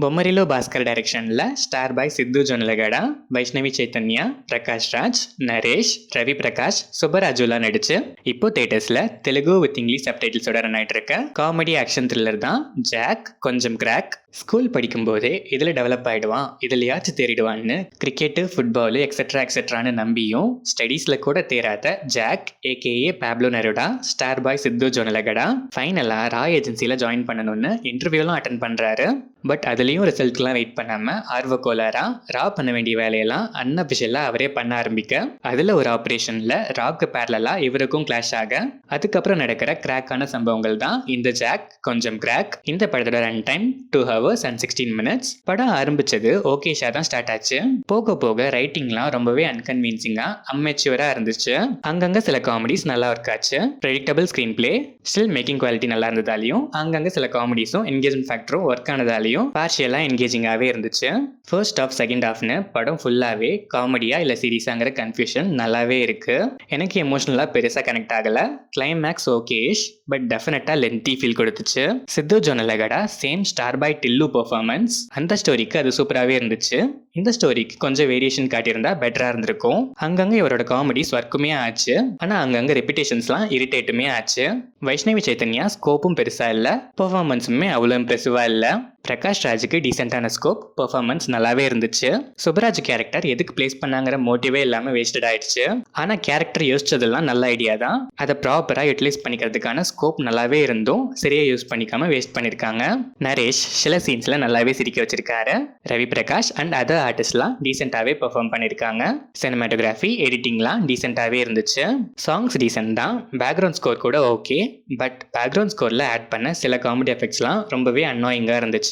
బొమ్మరిలో భాస్కర్ డైరెక్షన్‌ల 'star boy Siddhu Jonnalagadda', Vaishnavi Chaitanya, Prakash Raj, Naresh, Ravi Prakash, சுப்பராஜுலாம் நடிச்சு இப்போ தியேட்டர்ஸ்ல தெலுங்கு வித் இங்கிலீஷ் சப்டைட்டில்ஸோட ரன் ஆயிட்டு இருக்க காமெடி ஆக்ஷன் த்ரில்லர் தான் ஜாக் கொஞ்சம் கிராக். ஸ்கூல் படிக்கும்போதே இதில் டெவலப் ஆகிடுவான், இதுலையாச்சும் தேறிடுவான்னு கிரிக்கெட்டு, ஃபுட்பாலு எக்ஸெட்ரான்னு நம்பியும் ஸ்டடீஸில் கூட தேராத Jack AKA Pablo Neruda star boy Siddhu Jonnalagadda ஃபைனலாக ரா ஏஜென்சியில் ஜாயின் பண்ணணும்னு இன்டர்வியூலாம் அட்டன் பண்ணுறாரு. பட் அதுலேயும் ரிசல்ட்லாம் வெயிட் பண்ணாமல் ஆர்வக்கோளாரா ரா பண்ண வேண்டிய வேலையெல்லாம் அன்அஃபிஷியலாக அவரே பண்ண ஆரம்பிக்க அதில் ஒரு ஆப்ரேஷனில் ராக்கு பேரலாக இவருக்கும் கிளாஷ் ஆக அதுக்கப்புறம் நடக்கிற கிராக்கான சம்பவங்கள் தான் இந்த ஜாக் கொஞ்சம் கிராக். இந்த படத்தோட run time 2 hours and 16 minutes. படம் ஆரம்பிச்சது ஓகேஷா தான் ஸ்டார்ட் ஆச்சு. போக போக ரைட்டிங்லாம் ரொம்பவே அன்கன்வீன்சிங்கா அம்மெச்சுவரா இருந்துச்சு. அங்கங்க சில காமெடிஸ் நல்லா இருக்காச்சு. Predictable screenplay, still making quality நல்லா இருந்ததாலையும் அங்கங்க சில காமெடிஸும் என்கேஜ்மெண்ட் ஃபேக்டரும் ஒர்க் ஆனதாலையும் பார்ஷியலா என்கேஜிங்காகவே இருந்துச்சு. ஃபர்ஸ்ட் ஆஃப் செகண்ட் ஆஃப்னு படம் ஃபுல்லாவே காமெடியா இல்ல சீரியஸாங்கிற கன்ஃபியூஷன் நல்லாவே இருக்கு. எனக்கு எமோஷனலா பெருசா கனெக்ட் ஆகல. கிளைமேக்ஸ் ஓகேஷ், பட் டெஃபினட்டா லென்த்தி ஃபீல் கொடுத்துச்சு. சித்து ஜொனலகடா சேம் ஸ்டார் பாய் டில்லு பெர்ஃபார்மன்ஸ், அந்த ஸ்டோரிக்கு அது சூப்பராகவே இருந்துச்சு. இந்த ஸ்டோரிக்கு கொஞ்சம் வேரியேஷன் காட்டியிருந்தா பெட்டரா இருந்திருக்கும். அங்கங்க இவரோட காமெடிஸ் ஒர்க்குமே ஆச்சு, ஆனா அங்கங்க ரெபிடேஷன்ஸ்லாம் இரிட்டேட்டுமே ஆச்சு. வைஷ்ணவி சைத்தன்யா ஸ்கோப்பும் பெருசா இல்ல, பெர்ஃபார்மன்ஸுமே அவ்வளோ இம்ப்ரெசிவா இல்ல. பிரகாஷ் ராஜுக்கு டீசென்டான ஸ்கோப், பெர்ஃபார்மன்ஸ் நல்லாவே இருந்துச்சு. சுப்பராஜ் கேரக்டர் எதுக்கு பிளேஸ் பண்ணாங்கிற மோட்டிவே இல்லாம வேஸ்டட் ஆயிடுச்சு. ஆனா கேரக்டர் யோசிச்சதெல்லாம் நல்ல ஐடியா தான், அதை ப்ராப்பரா யூட்டிலைஸ் பண்ணிக்கிறதுக்கான ஸ்கோப் நல்லாவே இருந்தும் சரியா யூஸ் பண்ணிக்காம வேஸ்ட் பண்ணிருக்காங்க. நரேஷ் சில சீன்ஸ்ல நல்லாவே சிரிக்க வச்சிருக்காரு. ரவி பிரகாஷ் அண்ட் அதர் ஆர்டிஸ்ட்லாம் டீசென்டாவே பெர்ஃபார்ம் பண்ணிருக்காங்க. சினிமாட்டோகிராஃபி, எடிட்டிங்லாம் டீசென்டாவே இருந்துச்சு. சாங்ஸ் டீசென்ட் தான். பேக்ரவுண்ட் ஸ்கோர் கூட ஓகே, பட் பேக்ரவுண்ட் ஸ்கோர்ல ஆட் பண்ண சில காமெடி எஃபெக்ட்ஸ்லாம் ரொம்பவே அன்னாயிங்கா இருந்துச்சு.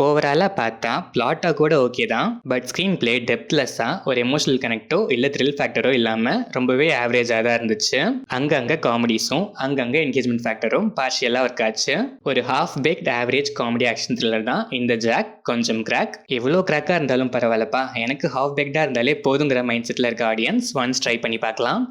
ஓவராலா பார்த்தா பிளாட்டா கூட ஓகே தான், பட் ஸ்கிரீன் பிளே டெப்த்லெஸ்ஸா ஒரு எமோஷனல் கனெக்டோ இல்ல த்ரில் ஃபேக்டரோ இல்லாம ரொம்பவே ஆவரேஜா தான் இருந்துச்சு. அங்கங்க காமெடிஸும் அங்கங்க என்கேஜ்மெண்ட் ஃபேக்டரும் பார்ஷியலா ஒர்க் ஆச்சு. ஒரு half fact average comedy action thriller தான் இந்த ஜாக் கொஞ்சம் கிராக். எவ்வளோ கிராக்கா இருந்தாலும் பரவாயில்லப்பா, எனக்கு ஹாஃப் பேக்டா இருந்தாலே போதுங்கிற மைண்ட் செட்ல இருக்க ஆடியன்ஸ் ஒன்ஸ் ட்ரை பண்ணி பார்க்கலாம்.